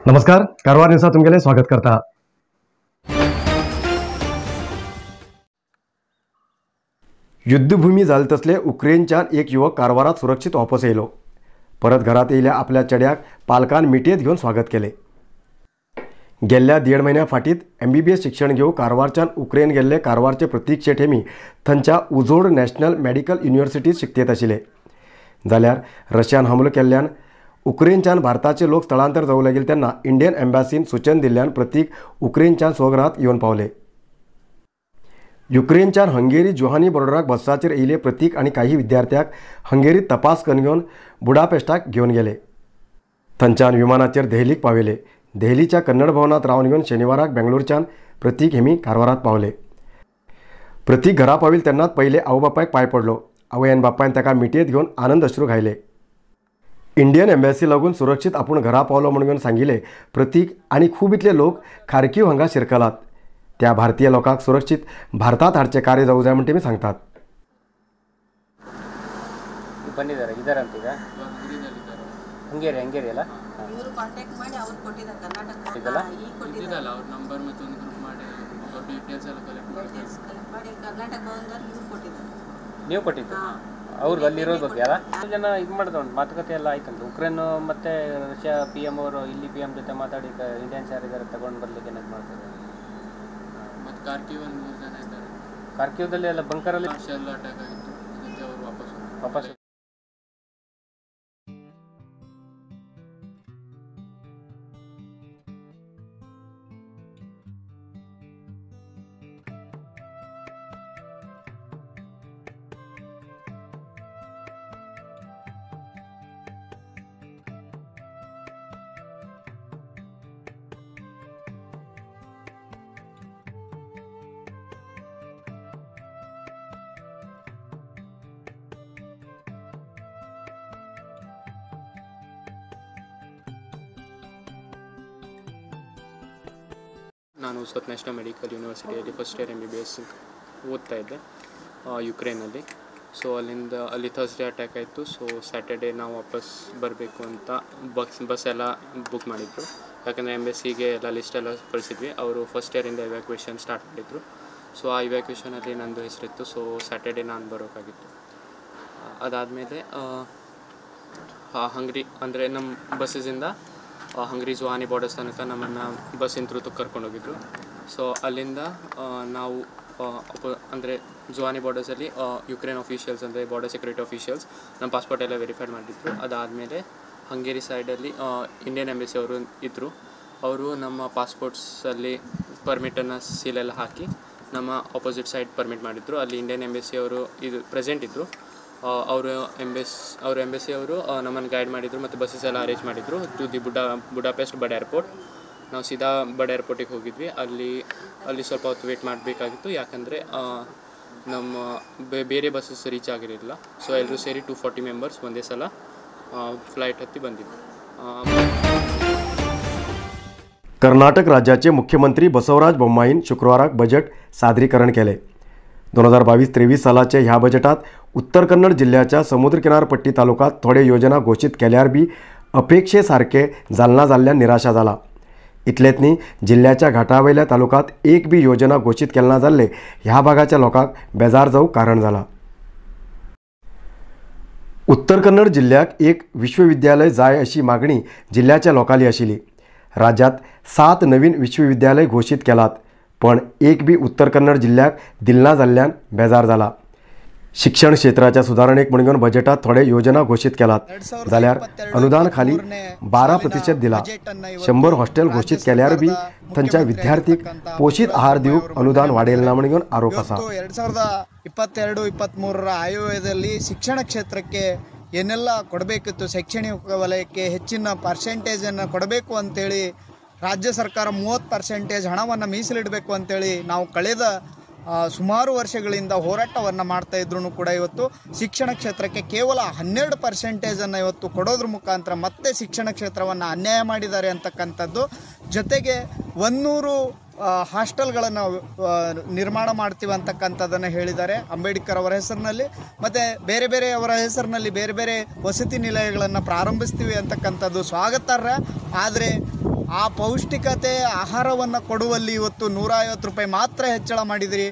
नमस्कार, कारवार न्यूज़ात तुमगेले स्वागत करता। युद्धभूमी जाले तसले उक्रेनच्यान एक युवक कारवारात सुरक्षित वापस येयलो। परत घरात येयल्या आपल्या चेड्याक पालकान मिटयेत घेवन स्वागत केले। गेल्ल्या 1.5 महिन्या फाटीत MBBS शिक्षण घेवंक कारवारच्यान उक्रेन गेल्ले कारवारचे प्रतीक शेट हेमी थंयच्या उजोड नॅशनल मेडिकल युनिव्हर्सिटीत शिकतेत आशिल्ले। जाल्यार रशियान हमलो केल्ल्यान उक्रेनच्यान भारताचे लोक स्थळांतर जावंक लागले तेन्ना इंडियन एम्बॅसीन सूचन दिल्ल्यान प्रतीक उक्रेनच्यान स्वघरात येवन पावले। युक्रेनच्यान हंगेरी जुहानी बॉर्डराक बसाचेर येयले प्रतीक आनी काही विद्यार्थ्यांक हंगेरीत तपास करून घेवन बुडापेस्टाक घेवन गेले। थंयच्यान विमानाचेर देहलीक पावयले। देहलीच्या कन्नड भवनात रावन घेवन शेनिवाराक बेंगळूरच्यान प्रतीक हेमी कारवारात पावले। प्रतीक घरा पाविल तेन्नाच पयले आवय बापायक पांय पडलो। आवय आनी बापायन ताका मिटयेत घेवन आनंद अश्रू घायले। इंडियन एम्बॅसी लागून सुरक्षीत आपूण घरा पावलो म्हणून सांगिले प्रतीक आनी खूब इतले लोक खार्कीव हांगा शिरकलात। त्या भारतीय लोकांक सुरक्षीत भारतात हाडचे कार्य जावंक जाय म्हणून तेमी सांगतात। ಬಂದಿದ್ದಾರೆ ಇದ್ದಾರೆ ಅಂತೀರಾ ಹಂಗೇರಿ ಅಲ್ಲ ಇವರು ಕಾಂಟ್ಯಾಕ್ಟ್ ಮಾಡಿ ಅವರು ಕೊಟ್ಟಿದ್ದಾರೆ ಕರ್ನಾಟಕ ಇದಲ್ಲ ಕೊಟ್ಟಿದ್ದಾರೆ ಅವ್ರ ನಂಬರ್ ಮತ್ತು ಒಂದು ಗ್ರೂಪ್ ಮಾಡಿ ಅವ್ರ ಡೀಟೇಲ್ಸ್ ಎಲ್ಲ ಕಲೆಕ್ಟ್ ಮಾಡಿ ಕರ್ನಾಟಕ ಭವನದಲ್ಲಿ ಇವರು ಕೊಟ್ಟಿದ್ದಾರೆ ನೀವು ಕೊಟ್ಟಿದ್ದು ಅವ್ರು ಅಲ್ಲಿರೋದು ಬಗ್ಗೆ ಅಲ್ಲ ಜನ ಇದು ಮಾಡಿದ್ರು ಮಾತುಕತೆ ಎಲ್ಲ ಆಯ್ತಂತ ಉಕ್ರೇನ್ ಮತ್ತೆ ರಷ್ಯಾ PM ಅವರು ಇಲ್ಲಿ PM ಜೊತೆ ಮಾತಾಡಿ ಇಂಡಿಯನ್ಸ್ ಯಾರಿದ್ದಾರೆ ತಗೊಂಡು ಬರ್ಲಿಕ್ಕೆ ಏನಾದ್ರು ಮಾಡ್ತಾರೆ ಮತ್ತು ಕಾರ್ಕಿವ್ ಒಂದು 3 ಜನ ಇದ್ದಾರೆ ಕಾರ್ಕಿವ್ದಲ್ಲಿ ಎಲ್ಲ ಬಂಕರಲ್ಲಿ ಶೆಲ್ ಅಟ್ಯಾಕ್ ಆಗಿತ್ತು ಅದಕ್ಕೆ ಅವರು ವಾಪಸ್ ನಾನು ಉಸ್ಬೆಕ್ ನ್ಯಾಷನಲ್ ಮೆಡಿಕಲ್ ಯೂನಿವರ್ಸಿಟಿಯಲ್ಲಿ ಫಸ್ಟ್ ಇಯರ್ MBBS ಓದ್ತಾ ಇದ್ದೆ ಯುಕ್ರೇನಲ್ಲಿ. ಸೊ ಅಲ್ಲಿ ಥರ್ಸ್ಡೇ ಅಟ್ಯಾಕ್ ಆಯಿತು. ಸೊ ಸ್ಯಾಟರ್ಡೇ ನಾವು ವಾಪಸ್ ಬರಬೇಕು ಅಂತ ಬಸ್ ಎಲ್ಲ ಬುಕ್ ಮಾಡಿದ್ರು. ಯಾಕಂದರೆ ಎಂಬೆಸಿಗೆ ಎಲ್ಲ ಲಿಸ್ಟ್ ಎಲ್ಲ ಕಳಿಸಿದ್ವಿ. ಅವರು ಫಸ್ಟ್ ಇಯರಿಂದ ಇವ್ಯಾಕ್ಯುಯೇಷನ್ ಸ್ಟಾರ್ಟ್ ಮಾಡಿದ್ರು. ಸೊ ಆ ಇವ್ಯಾಕ್ಯುಯೇಷನಲ್ಲಿ ನಂದು ಹೆಸರಿತ್ತು. ಸೊ ಸ್ಯಾಟರ್ಡೇ ನಾನು ಬರೋಕ್ಕಾಗಿತ್ತು. ಅದಾದಮೇಲೆ ಹಂಗರಿ ಅಂದರೆ ನಮ್ಮ ಬಸ್ಸಸಿಂದ ಹಂಗರಿ ಜುಹಾನಿ ಬಾರ್ಡರ್ಸ್ ತನಕ ನಮ್ಮನ್ನು ಬಸ್ಸಿನ ಥ್ರೂ ಕರ್ಕೊಂಡೋಗಿದ್ರು. ಸೊ ಅಲ್ಲಿಂದ ನಾವು ಅಂದರೆ ಜುಹಾನಿ ಬಾರ್ಡರ್ಸಲ್ಲಿ ಯುಕ್ರೇನ್ ಆಫೀಷಿಯಲ್ಸ್ ಅಂದರೆ ಬಾರ್ಡರ್ ಸೆಕ್ಯೂರಿಟಿ ಆಫೀಷಿಯಲ್ಸ್ ನಮ್ಮ ಪಾಸ್ಪೋರ್ಟ್ ಎಲ್ಲ ವೆರಿಫೈ ಮಾಡಿದ್ರು. ಅದಾದಮೇಲೆ ಹಂಗೇರಿ ಸೈಡಲ್ಲಿ ಇಂಡಿಯನ್ ಎಂಬಸಿ ಅವರು ಇದ್ದರು. ಅವರು ನಮ್ಮ ಪಾಸ್ಪೋರ್ಟ್ಸಲ್ಲಿ ಪರ್ಮಿಟನ್ನು ಸೀಲೆಲ್ಲ ಹಾಕಿ ನಮ್ಮ ಆಪೋಸಿಟ್ ಸೈಡ್ ಪರ್ಮಿಟ್ ಮಾಡಿದ್ರು. ಅಲ್ಲಿ ಇಂಡಿಯನ್ ಎಂಬಸಿ ಅವರು ಇದು ಪ್ರೆಸೆಂಟ್ ಇದ್ದರು. ಅವರು ಎಂಬಸಿ ಅವರು ನಮ್ಮನ್ನು ಗೈಡ್ ಮಾಡಿದರು ಮತ್ತು ಬಸ್ಸಸ್ ಎಲ್ಲ ಅರೇಂಜ್ ಮಾಡಿದರು ಟು ದಿ ಬುಡಾಪೆಸ್ಟ್ ಬಡ್ ಏರ್ಪೋರ್ಟ್. ನಾವು ಸೀದಾ ಬಡ್ ಏರ್ಪೋರ್ಟಿಗೆ ಹೋಗಿದ್ವಿ. ಅಲ್ಲಿ ಸ್ವಲ್ಪ ಹೊತ್ತು ವೇಟ್ ಮಾಡಬೇಕಾಗಿತ್ತು, ಯಾಕಂದರೆ ನಮ್ಮ ಬೇರೆ ಬಸ್ಸಸ್ ರೀಚ್ ಆಗಿರಲಿಲ್ಲ. ಸೊ ಎಲ್ಲರೂ ಸೇರಿ 240 ಮೆಂಬರ್ಸ್ ಒಂದೇ ಸಲ ಫ್ಲೈಟ್ ಹತ್ತಿ ಬಂದಿದ್ವಿ. कर्नाटक राज्याचे मुख्यमंत्री बसवराज बोम्माईन शुक्रवाराक बजेट सादरीकरण केले. 2022-23 सालाचे ह्या बजेटात उत्तर कन्नड जिल्ह्याच्या समुद्र किनारपट्टी तालुक्यात थोडे योजना घोषित केल्यार बी अपेक्षे सारखे जालना जाल्ल्यान निराशा जाला. इतलेच न्ही, जिल्ह्याच्या घाटावयल्या तालुक्यात एक बी योजना घोषित केले ना जाल्ले ह्या भागाच्या लोकांक बेजार जावंक कारण जाला. उत्तर कन्नड जिल्ह्याक एक विश्वविद्यालय जाय अशी मागणी जिल्ह्याच्या लोकांली आशिल्ली. राज्यात 7 नवीन विश्वविद्यालय घोषित केलात, पण एक बी उत्तर कन्नड जिल्ह्याक दिलना जाल्ल्यान बेजार जाला. शिक्षण क्षेत्राच्या सुधारणेक म्हणून बजेटात थोडे योजना घोषित केलात, जाल्यार अनुदान खाली 12% दिला. 100 हॉस्टेल घोषित केल्यार बी थंयच्या विद्यार्थीक पोषित आहार दिवंक अनुदान वाडयले ना म्हणून आरोप आसा. 2022-23 ಆಯವ್ಯಯದಲ್ಲಿ ಶಿಕ್ಷಣ ಕ್ಷೇತ್ರಕ್ಕೆ ಏನೆಲ್ಲ ಕೊಡಬೇಕಿತ್ತು, ಶೈಕ್ಷಣಿಕ ವಲಯಕ್ಕೆ ಹೆಚ್ಚಿನ ಪರ್ಸೆಂಟೇಜನ್ನು ಕೊಡಬೇಕು ಅಂತೇಳಿ ರಾಜ್ಯ ಸರ್ಕಾರ 30% ಹಣವನ್ನು ಮೀಸಲಿಡಬೇಕು ಅಂತೇಳಿ ನಾವು ಕಳೆದ ಸುಮಾರು ವರ್ಷಗಳಿಂದ ಹೋರಾಟವನ್ನು ಮಾಡ್ತಾ ಇದ್ರೂ ಕೂಡ ಇವತ್ತು ಶಿಕ್ಷಣ ಕ್ಷೇತ್ರಕ್ಕೆ ಕೇವಲ 12% ಇವತ್ತು ಕೊಡೋದ್ರ ಮುಖಾಂತರ ಮತ್ತೆ ಶಿಕ್ಷಣ ಕ್ಷೇತ್ರವನ್ನು ಅನ್ಯಾಯ ಮಾಡಿದ್ದಾರೆ ಅಂತಕ್ಕಂಥದ್ದು. ಜೊತೆಗೆ 100 ಹಾಸ್ಟೆಲ್ಗಳನ್ನು ನಿರ್ಮಾಣ ಮಾಡ್ತೀವಿ ಅಂತಕ್ಕಂಥದ್ದನ್ನು ಹೇಳಿದ್ದಾರೆ ಅಂಬೇಡ್ಕರ್ ಅವರ ಹೆಸರಿನಲ್ಲಿ. ಮತ್ತು ಬೇರೆ ಅವರ ಹೆಸರಿನಲ್ಲಿ ಬೇರೆ ವಸತಿ ನಿಲಯಗಳನ್ನು ಪ್ರಾರಂಭಿಸ್ತೀವಿ ಅಂತಕ್ಕಂಥದ್ದು ಸ್ವಾಗತಾರ್ಹ. ಆದರೆ ಆ ಪೌಷ್ಟಿಕತೆ ಆಹಾರವನ್ನು ಕೊಡುವಲ್ಲಿ ಇವತ್ತು 150 ರೂಪಾಯಿ ಮಾತ್ರ ಹೆಚ್ಚಳ ಮಾಡಿದಿರಿ.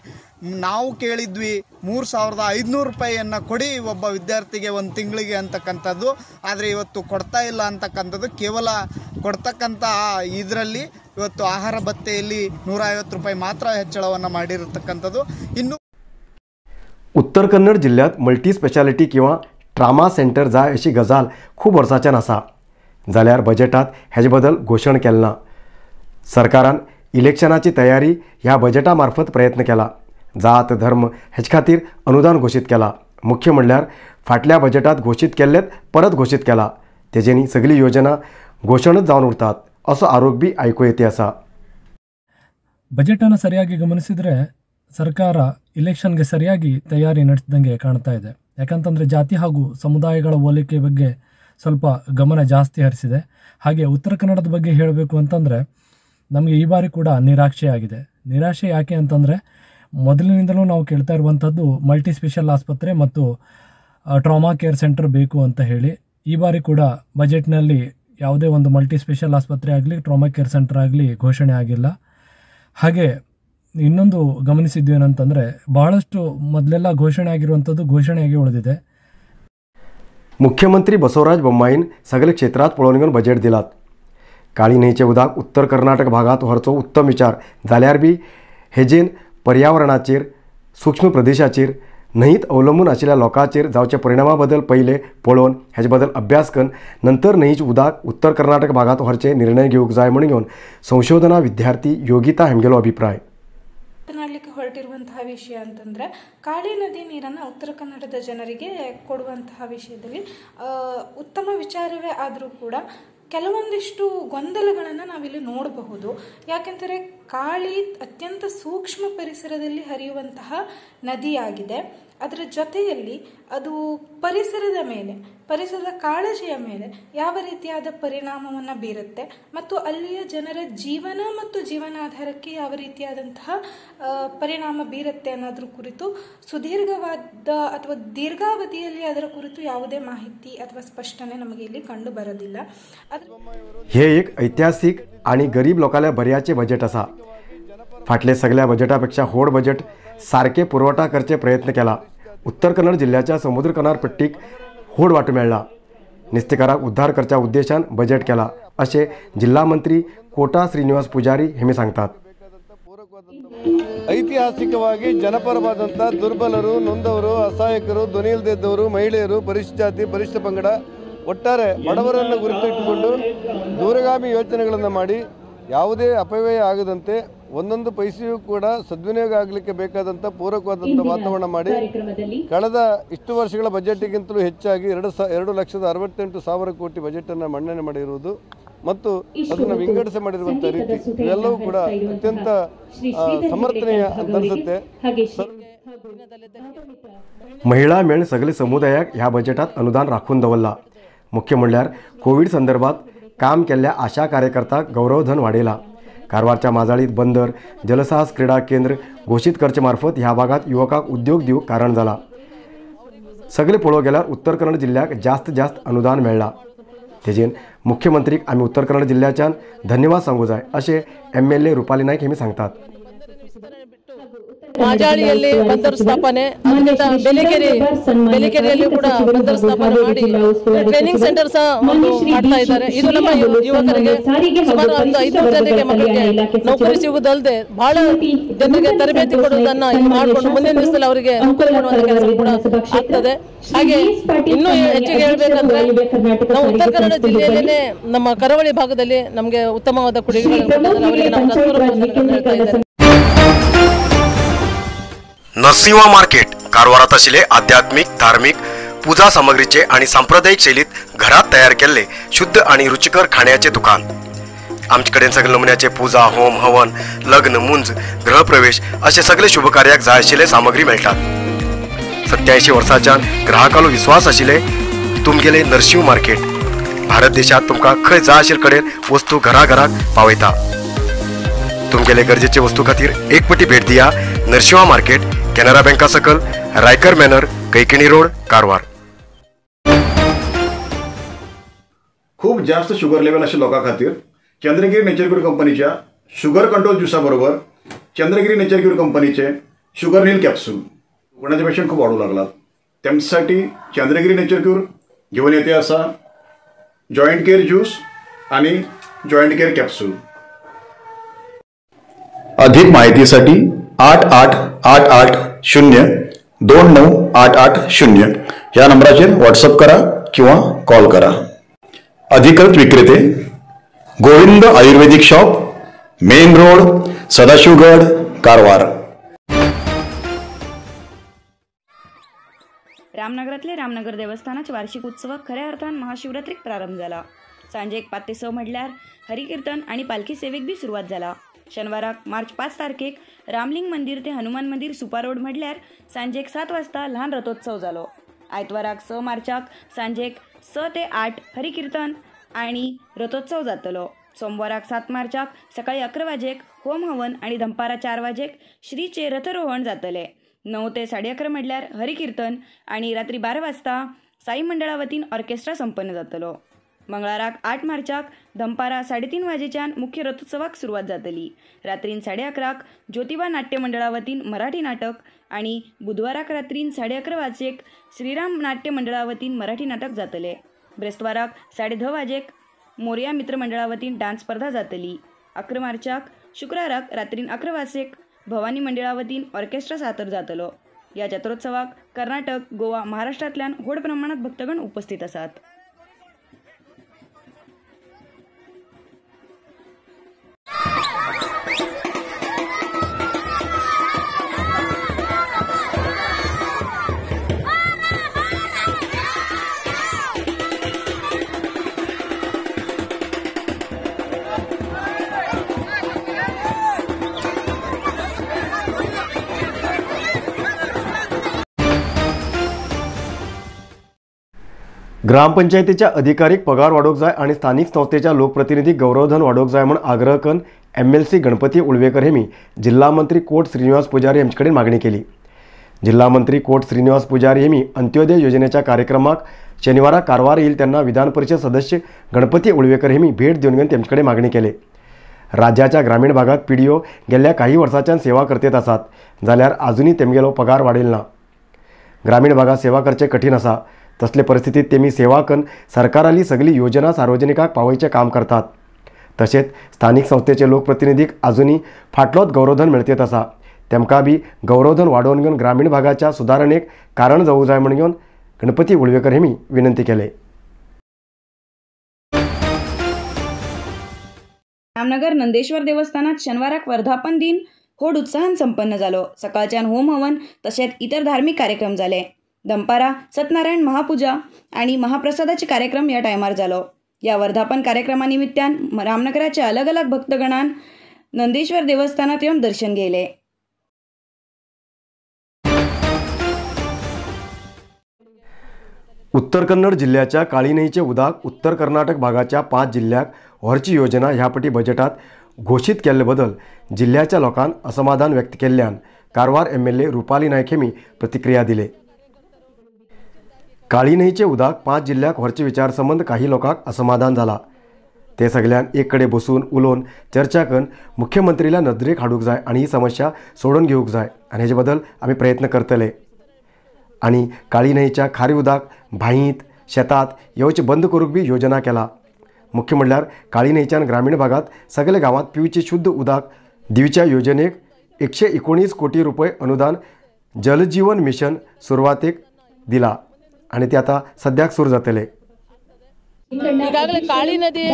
ನಾವು ಕೇಳಿದ್ವಿ 3,500 ರೂಪಾಯಿಯನ್ನು ಕೊಡಿ ಒಬ್ಬ ವಿದ್ಯಾರ್ಥಿಗೆ ಒಂದು ತಿಂಗಳಿಗೆ ಅಂತಕ್ಕಂಥದ್ದು. ಆದರೆ ಇವತ್ತು ಕೊಡ್ತಾ ಇಲ್ಲ ಅಂತಕ್ಕಂಥದ್ದು. ಕೇವಲ ಕೊಡ್ತಕ್ಕಂಥ ಇದರಲ್ಲಿ ಇವತ್ತು ಆಹಾರ ಭತ್ಯೆಯಲ್ಲಿ 150 ರೂಪಾಯಿ ಮಾತ್ರ ಹೆಚ್ಚಳವನ್ನು ಮಾಡಿರತಕ್ಕಂಥದ್ದು. ಇನ್ನು उत्तर कन्नड जिल्ह्यात मल्टी स्पेशालिटी किंवा ट्रामा सेंटर जाय अशी गजाल खूब वर्सांच्यान आसा. जाल्यार बजेटात हेजे बद्दल घोशण केलें ना. सरकारान इलेक्शनाची तयारी ह्या बजेटा मार्फत प्रयत्न केला. जात धर्म हेचे खातीर अनुदान घोशीत केला. मुख्य म्हणल्यार फाटल्या बजेटात घोशीत केल्लेच परत घोशीत केला. तेजेनी सगळी योजना घोषणच जावन उरतात असो आरोप बी आयकूं येते आसा. ಬಜೆಟನ್ನು ಸರಿಯಾಗಿ ಗಮನಿಸಿದರೆ ಸರ್ಕಾರ ಇಲೆಕ್ಷನ್ಗೆ ಸರಿಯಾಗಿ ತಯಾರಿ ನಡೆಸಿದಂಗೆ ಕಾಣ್ತಾ ಇದೆ. ಯಾಕಂತಂದರೆ ಜಾತಿ ಹಾಗೂ ಸಮುದಾಯಗಳ ಹೋಲಿಕೆ ಬಗ್ಗೆ ಸ್ವಲ್ಪ ಗಮನ ಜಾಸ್ತಿ ಹರಿಸಿದೆ. ಹಾಗೆ ಉತ್ತರ ಕನ್ನಡದ ಬಗ್ಗೆ ಹೇಳಬೇಕು ಅಂತಂದರೆ ನಮಗೆ ಈ ಬಾರಿ ಕೂಡ ನಿರಾಶೆಯಾಗಿದೆ. ನಿರಾಶೆ ಯಾಕೆ ಅಂತಂದರೆ ಮೊದಲಿನಿಂದಲೂ ನಾವು ಕೇಳ್ತಾ ಇರುವಂಥದ್ದು ಮಲ್ಟಿ ಸ್ಪೆಷಲ್ ಆಸ್ಪತ್ರೆ ಮತ್ತು ಟ್ರಾಮಾ ಕೇರ್ ಸೆಂಟರ್ ಬೇಕು ಅಂತ ಹೇಳಿ. ಈ ಬಾರಿ ಕೂಡ ಬಜೆಟ್ನಲ್ಲಿ ಯಾವುದೇ ಒಂದು ಮಲ್ಟಿ ಸ್ಪೆಷಲ್ ಆಸ್ಪತ್ರೆ ಆಗಲಿ ಟ್ರಾಮಾ ಕೇರ್ ಸೆಂಟರ್ ಆಗಲಿ ಘೋಷಣೆ ಆಗಿಲ್ಲ. ಹಾಗೆ ಇನ್ನೊಂದು ಗಮನಿಸಿದ್ದು ಏನಂತಂದರೆ ಬಹಳಷ್ಟು ಮೊದಲೆಲ್ಲ ಘೋಷಣೆ ಆಗಿರುವಂಥದ್ದು ಘೋಷಣೆಯಾಗಿ ಉಳಿದಿದೆ. मुख्यमंत्री बसवराज बोम्माईन सगळे क्षेत्रात पळोवन घेवन बजेट दिलात. काळी न्हंयचे उदक उत्तर कर्नाटक भागात व्हरचो उत्तम विचार जाल्यार बी हेजेन पर्यावरणाचेर सूक्ष्म प्रदेशाचेर न्हंयत अवलंबून आशिल्ल्या लोकांचेर जावच्या परिणामा बद्दल पयले पळोवन हेजे बद्दल अभ्यास करून नंतर न्हंयचे उदक उत्तर कर्नाटक भागात व्हरचे निर्णय घेवंक जाय म्हणून घेवन संशोधना विद्यार्थी योगिता हेमगेलो अभिप्राय. ಮಾತನಾಡಲಿಕ್ಕೆ ಹೊರಟಿರುವಂತಹ ವಿಷಯ ಅಂತಂದರೆ ಕಾಳಿ ನದಿ ನೀರನ್ನು ಉತ್ತರ ಕನ್ನಡದ ಜನರಿಗೆ ಕೊಡುವಂತಹ ವಿಷಯದಲ್ಲಿ ಉತ್ತಮ ವಿಚಾರವೇ ಆದರೂ ಕೂಡ ಕೆಲವೊಂದಿಷ್ಟು ಗೊಂದಲಗಳನ್ನು ನಾವಿಲ್ಲಿ ನೋಡಬಹುದು. ಯಾಕೆಂದರೆ ಕಾಳಿ ಅತ್ಯಂತ ಸೂಕ್ಷ್ಮ ಪರಿಸರದಲ್ಲಿ ಹರಿಯುವಂತಹ ನದಿಯಾಗಿದೆ. ಅದರ ಜೊತೆಯಲ್ಲಿ ಅದು ಪರಿಸರದ ಮೇಲೆ, ಪರಿಸರದ ಕಾಳಜಿಯ ಮೇಲೆ ಯಾವ ರೀತಿಯಾದ ಪರಿಣಾಮವನ್ನು ಬೀರುತ್ತೆ ಮತ್ತು ಅಲ್ಲಿಯ ಜನರ ಜೀವನ ಮತ್ತು ಜೀವನಾಧಾರಕ್ಕೆ ಯಾವ ರೀತಿಯಾದಂತಹ ಪರಿಣಾಮ ಬೀರುತ್ತೆ ಅನ್ನೋದ್ರ ಕುರಿತು ಸುದೀರ್ಘವಾದ ಅಥವಾ ದೀರ್ಘಾವಧಿಯಲ್ಲಿ ಅದರ ಕುರಿತು ಯಾವುದೇ ಮಾಹಿತಿ ಅಥವಾ ಸ್ಪಷ್ಟನೆ ನಮಗೆ ಇಲ್ಲಿ ಕಂಡು ಬರೋದಿಲ್ಲ. हे एक ऐतिहासिक आणि गरीब लोकांल्या बऱ्याचे बजेट आसा. फाटले सगळ्या बजेटापेक्षा व्हड बजेट सारखे पुरवठा करचे प्रयत्न केला. उत्तर कन्नड जिल्ह्याच्या समुद्र किनारपट्टीक व्हड वाटो मेळ्ळा. नुस्तेकाराक उद्धार करच्या उद्देशान बजेट केला असे जिल्हा मंत्री कोटा श्रीनिवास पुजारी हेमी सांगतात. ಐತಿಹಾಸಿಕವಾಗಿ ಜನಪರವಾದಂಥ ದುರ್ಬಲರು, ನೊಂದವರು, ಅಸಹಾಯಕರು, ಧ್ವನಿ ಇಲ್ಲದಿದ್ದವರು, ಮಹಿಳೆಯರು, ಪರಿಶಿಷ್ಟ ಜಾತಿ, ಪರಿಶಿಷ್ಟ ಪಂಗಡ, ಒಟ್ಟಾರೆ ಬಡವರನ್ನು ಗುರುತಿಟ್ಟುಕೊಂಡು ದೂರಗಾಮಿ ಯೋಚನೆಗಳನ್ನು ಮಾಡಿ ಯಾವುದೇ ಅಪವ್ಯಯ ಆಗದಂತೆ ಒಂದೊಂದು ಪೈಸೆಯೂ ಕೂಡ ಸದ್ವಿನಿಯೋಗ ಆಗಲಿಕ್ಕೆ ಬೇಕಾದಂಥ ಪೂರಕವಾದಂಥ ವಾತಾವರಣ ಮಾಡಿ ಕಳೆದ ಇಷ್ಟು ವರ್ಷಗಳ ಬಜೆಟ್ಗಿಂತಲೂ ಹೆಚ್ಚಾಗಿ 2,68,000 ಕೋಟಿ ಬಜೆಟನ್ನು ಮನ್ನಣೆ ಮಾಡಿರುವುದು ಮತ್ತು ಅದನ್ನು ವಿಂಗಡಿಸಿ ಮಾಡಿರುವಂಥ ರೀತಿ ಇವೆಲ್ಲವೂ ಕೂಡ ಅತ್ಯಂತ ಸಮರ್ಥನೀಯ ಅಂತ ಅನಿಸುತ್ತೆ. महिला मेळ सगळे समुदायाक ह्या बजेटात अनुदान राखून दवरला. मुख्य म्हणल्यार कोविड संदर्भात काम केल्ल्या आशा कार्यकर्त्यांक गौरवधन वाडयला. कारवारच्या माजाळीत बंदर, जलसाहस क्रीडा केंद्र घोषित करचे मार्फत ह्या भागात युवकांक उद्योग दिवंक कारण जाला. सगळे पळोवंक गेल्यार उत्तर कन्नड जिल्ह्याक जास्त अनुदान मेळ्ळा. तेजेन मुख्यमंत्रीक आमी उत्तर कन्नड जिल्ह्याच्यान धन्यवाद सांगूं जाय अशें MLA रुपाली नायक हेमी सांगतात. ಮಾಜಾಳಿಯಲ್ಲಿ ಬಂದರು ಸ್ಥಾಪನೆ, ಬೆಲಿಕೆರೆಯಲ್ಲಿ ಕೂಡ ಬಂದರು ಸ್ಥಾಪನೆ ಮಾಡಿ ಟ್ರೈನಿಂಗ್ ಸೆಂಟರ್ ಸಹ ಮಾಡ್ತಾ ಇದ್ದಾರೆ. ಇದು ನಮ್ಮ ಯುವಕರಿಗೆ ಸುಮಾರು 500 ಜನರಿಗೆ ಮಕ್ಕಳಿಗೆ ನೌಕರಿ ಸಿಗುವುದಲ್ಲದೆ ಬಹಳ ಜನರಿಗೆ ತರಬೇತಿ ಕೊಡುವುದನ್ನ ಮಾಡಿಕೊಂಡು ಮುಂದಿನ ದಿವಸದಲ್ಲಿ ಅವರಿಗೆ ನೌಕರಿ ಕೊಡುವಂತ ಕೆಲಸ ಕೂಡ ಆಗ್ತದೆ. ಹಾಗೆ ಇನ್ನೂ ಹೆಚ್ಚಿಗೆ ಹೇಳ್ಬೇಕಂದ್ರೆ ನಾವು ಉತ್ತರ ಕನ್ನಡ ಜಿಲ್ಲೆಯಲ್ಲೇ ನಮ್ಮ ಕರಾವಳಿ ಭಾಗದಲ್ಲಿ ನಮಗೆ ಉತ್ತಮವಾದ ಕೊಡುಗೆಗಳನ್ನು ಅವರಿಗೆ ನಾವು ಹೇಳ್ತಾ ಇದ್ದೇವೆ. नरसिंह मार्केट कारवारात आशिल्ले आध्यात्मिक, धार्मिक, पूजा सामग्रीचे आणि सांप्रदायिक शैलीत घरात तयार केल्ले शुद्ध आणि रुचिकर खाण्याचे दुकान. आमचे कडेन सगळे नमुन्याचे पूजा, होम, हवन, लग्न, मुंज, गृहप्रवेश असे सगळे शुभ कार्याक जाय आशिल्ले सामग्री मेळटात. 87 वर्सांच्यान ग्राहकालो विश्वास आशिल्ले तुमगेले नरसिंह मार्केट. भारत देशात तुमकां खंय जाय आशिल्ले कडेन वस्तू घराघराक पावयता. तुमगेले गरजेचे वस्तू खातीर एक पटी भेट दिया. नरसिंह मार्केट, कॅनरा बँका सकल, रायकर मॅनर, कैकिणी रोड, कारवार. खूप जास्त शुगर लेवल अशा लोकां खातीर चंद्रगिरी नेचर क्यूर कंपनीच्या शुगर कंट्रोल ज्युसाबरोबर चंद्रगिरी नेचर क्यूर कंपनीचे शुगर नील कॅप्सूल कोणाचे पेशंट खूप वाढू लागला, त्यांच्यासाठी चंद्रगिरी नेचर क्यूर घेऊन येते असा जॉईंट केअर ज्यूस आणि जॉईंट केअर कॅप्सूल. अधिक माहितीसाठी 8888029880 या नंबराचे व्हॉट्सअप करा किंवा कॉल करा. अधिकृत विक्रेते Govind ayurvedic shop, main road, Sadashivgad, Karwar. रामनगरातले रामनगर देवस्थानाचे वार्षिक उत्सवाक खऱ्या अर्थान महाशिवरात्रीक प्रारंभ झाला. सांजे 1 ते 6 म्हटल्यार हरिकीर्तन आणि पालखी सेवेक बी सुरुवात झाला. शनिवाराक मार्च 5 तारखेक रामलिंग मंदिर ते हनुमान मंदिर सुपा रोड म्हटल्यार सांजेक 7 वाजता लहान रथोत्सव झालो. आयतवाराक 6 मार्चाक सांजेक 6 ते 8 हरिकीर्तन आणि रथोत्सव जातलो. सोमवाराक 7 मार्चाक सकाळी 11 वाजेक होम हवन आणि दंपारा 4 वाजेक श्रीचे रथरोहण जातले. 9 ते 11:30 म्हटल्यार हरिकीर्तन आणि रात्री 12 वाजता साई मंडळा वतीन ऑर्केस्ट्रा संपन्न जातलो. मंगळाराक 8 मार्चाक दंपारा 3:30 वाजेच्यान मुख्य रथोत्सवाक सुरुवात जातली. रात्रीन 11:30 ज्योतिबा नाट्य मंडळा वतीन मराठी नाटक आणि बुधवाराक रात्रीन 11:30 वाजेक श्रीराम नाट्य मंडळा वतीन मराठी नाटक जातले. ब्रेस्तवाराक 10:30 वाजेक मोरया मित्र मंडळा वतीन डान्स स्पर्धा जातली. 11 मार्चाक शुक्राराक रात्रीन 11 वाजेक भवानी मंडळा वतीन ऑर्केस्ट्रा सादर जातलो. या जत्रोत्सवाक कर्नाटक, गोवा, महाराष्ट्रांतल्यान व्हड प्रमाणात भक्तगण उपस्थित आसात. ग्रामपंचायतीच्या अधिकारीक पगार वाडोवंक जाय आणि स्थानिक संस्थेच्या लोकप्रतिनिधीक गौरवधन वाडोवंक जाय म्हण आग्रह करून MLC गणपती उळवेकर हेमी जिल्हा मंत्री कोट श्रीनिवास पुजारी यांचे कडेन मागणी केली. जिल्हा मंत्री कोट श्रीनिवास पुजारी हेमी अंत्योदय योजनेच्या कार्यक्रमाक शनिवारा कारवार येईल तेन्ना विधान परिषद सदस्य गणपती उळवेकर हेमी भेट देऊन घेवन तेमचे कडेन मागणी केली. राज्याच्या ग्रामीण भागात PDO गेल्या काही वर्सांच्यान सेवा करतेत आसात, जाल्यार अजूनही तेमगेलो पगार वाडयलो ना. ग्रामीण भागात सेवा करचे कठीण आसा. तसले परिस्थितीत तेमी सेवा करून सरकाराली सगळी योजना सार्वजनिकाक पावयचे काम करतात. तसेच स्थानिक संस्थेचे लोकप्रतिनिधीक अजूनही फाटलोच गौरवधन मेळतेत आसा. तेमकां बी गौरवधन वाडोवन घेवन ग्रामीण भागाच्या सुदारणेक कारण जावूं जाय म्हण घेवन गणपती उळवेकर हेमी विनंती केले. रामनगर नंदेश्वर देवस्थानात शनिवाराक वर्धापन दिन व्हड उत्साहान संपन्न जालो. सकाळच्यान होम हवन तसेच इतर धार्मिक कार्यक्रम जाले. दंपारा सत्यनारायण महापूजा आणि महाप्रसादाचे कार्यक्रम या टायमार जालो. या वर्धापन कार्यक्रमानिमित्तान रामनगराच्या अलग अलग भक्तगणान नंदेश्वर देवस्थानात येऊन दर्शन घेतले. उत्तर कन्नड जिल्ह्याच्या काळी न्हंयचे उदक उत्तर कर्नाटक भागाच्या 5 जिल्ह्याक व्हरची योजना ह्यापटी बजेटात घोषित केल्ले बदल जिल्ह्याच्या लोकांन असमाधान व्यक्त केल्ल्यान कारवार MLA रुपाली नायक हेमी प्रतिक्रिया दिले. काळी न्हंयचे उदक 5 जिल्ह्याक व्हरचे विचार संबंध काही लोकांक असमाधान जाला. ते सगळ्यान एक कडेन बसून उलोवन चर्चा करून मुख्यमंत्रीला नदरेक हाडूंक जाय आणि ही समस्या सोडून घेवंक जाय आणि हेजे बदल आमी प्रयत्न करतले. आणि काळी न्हंयच्या खारी उदक भाईंत शेतात येवचे बंद करूंक बी योजना केला. मुख्य म्हणल्यार काळी न्हंयच्यान ग्रामीण भागात सगळे गावात पिवचे शुद्ध उदक दिवच्या योजनेक 119 कोटी रुपये अनुदान जलजीवन मिशन सुरवातेक दिला आणि ते आता सद्याक सुरू जातले. ಈಗಾಗಲೇ ಕಾಳಿ ನದಿ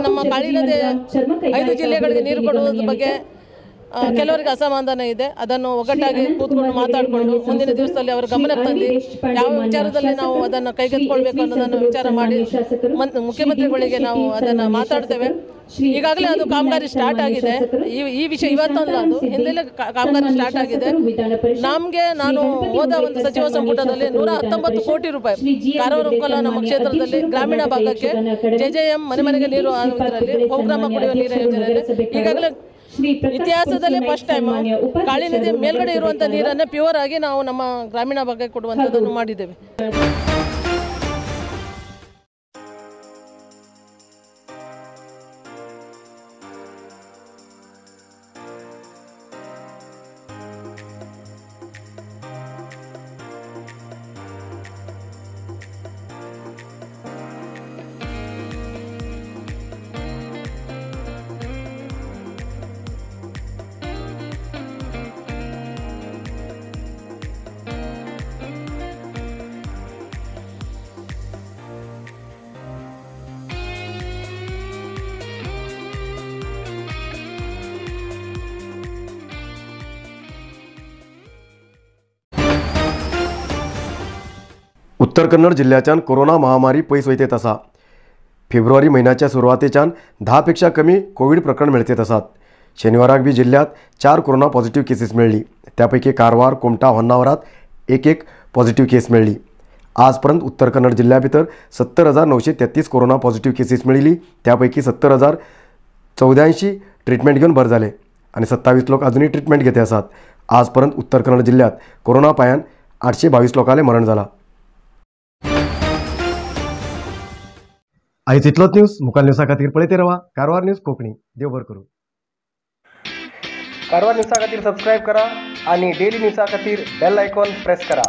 ನಮ್ಮ ಕಾಳಿ ನದಿ 5 ಜಿಲ್ಲೆಗಳಿಗೆ ನೀರು ಕೊಡುವುದರ ಬಗ್ಗೆ ಕೆಲವರಿಗೆ ಅಸಮಾಧಾನ ಇದೆ. ಅದನ್ನು ಒಗ್ಗಟ್ಟಾಗಿ ಕೂತ್ಕೊಂಡು ಮಾತಾಡಿಕೊಂಡು ಮುಂದಿನ ದಿವಸದಲ್ಲಿ ಅವರ ಗಮನಕ್ಕೆ ತಂದು ಯಾವ ವಿಚಾರದಲ್ಲಿ ನಾವು ಅದನ್ನು ಕೈಗೆತ್ತಿಕೊಳ್ಬೇಕು ಅನ್ನೋದನ್ನು ವಿಚಾರ ಮಾಡಿ ಮುಖ್ಯಮಂತ್ರಿಗಳಿಗೆ ನಾವು ಅದನ್ನು ಮಾತಾಡ್ತೇವೆ. ಈಗಾಗಲೇ ಅದು ಕಾಮಗಾರಿ ಸ್ಟಾರ್ಟ್ ಆಗಿದೆ. ಈ ವಿಷಯ ಇವತ್ತಲ್ಲ, ಅದು ಹಿಂದೆಲ್ಲ ಕಾಮಗಾರಿ ಸ್ಟಾರ್ಟ್ ಆಗಿದೆ. ನಮಗೆ ನಾನು ಹೋದ ಒಂದು ಸಚಿವ ಸಂಪುಟದಲ್ಲಿ 119 ಕೋಟಿ ರೂಪಾಯಿ ಕಾರವಾರ ಉಕ್ಕಲ ನಮ್ಮ ಕ್ಷೇತ್ರದಲ್ಲಿ ಗ್ರಾಮೀಣ ಭಾಗಕ್ಕೆ JJM ಮನೆ ಮನೆಗೆ ನೀರು ಆಗುವುದರಲ್ಲಿ ಬಹುಗ್ರಾಮ ಕುಡಿಯುವ ನೀರಿನ ಯೋಜನೆಯಲ್ಲಿ ಈಗಾಗಲೇ ಇತಿಹಾಸದಲ್ಲೇ ಫಸ್ಟ್ ಟೈಮ್ ಕಾಳಿ ನದಿ ಮೇಲ್ಗಡೆ ಇರುವಂಥ ನೀರನ್ನು ಪ್ಯೂರ್ ಆಗಿ ನಾವು ನಮ್ಮ ಗ್ರಾಮೀಣ ಭಾಗಕ್ಕೆ ಕೊಡುವಂಥದ್ದನ್ನು ಮಾಡಿದ್ದೇವೆ. उत्तर कन्नड जिल्ह्याच्यान कोरोना महामारी पयस वयते तसा फेब्रुवारी महिन्याच्या सुरवातेच्यान 10पेक्षा कमी कोविड प्रकरण मिळते तसात शनिवाराक बी जिल्ह्यात 4 कोरोना पॉझिटिव्ह केसेस मिळली. त्यापैकी कारवार, कोमटा, होन्नावरात एक पॉझिटिव्ह केस मिळली. आजपर्यंत उत्तर कन्नड जिल्ह्या भितर 70,933 कोरोना पॉझिटिव्ह केसेस मिळिली. त्यापैकी 70,084 ट्रीटमेंट घेऊन बरे झाले आणि 27 लोक अजूनही ट्रीटमेंट घेते असतात. आजपर्यंत उत्तर कन्नड जिल्ह्यात कोरोना पायान 822 लोकांले मरण झाला. आयज इतलोच न्यूज. मुखाल न्यूजा खातीर पळयते रावा कारवार न्यूज कोंकणी. देव बरें करूं. कारवार न्यूजा खातीर सबस्क्रायब करा आणि डेली न्यूजा खातीर बेल आयकॉन प्रेस करा.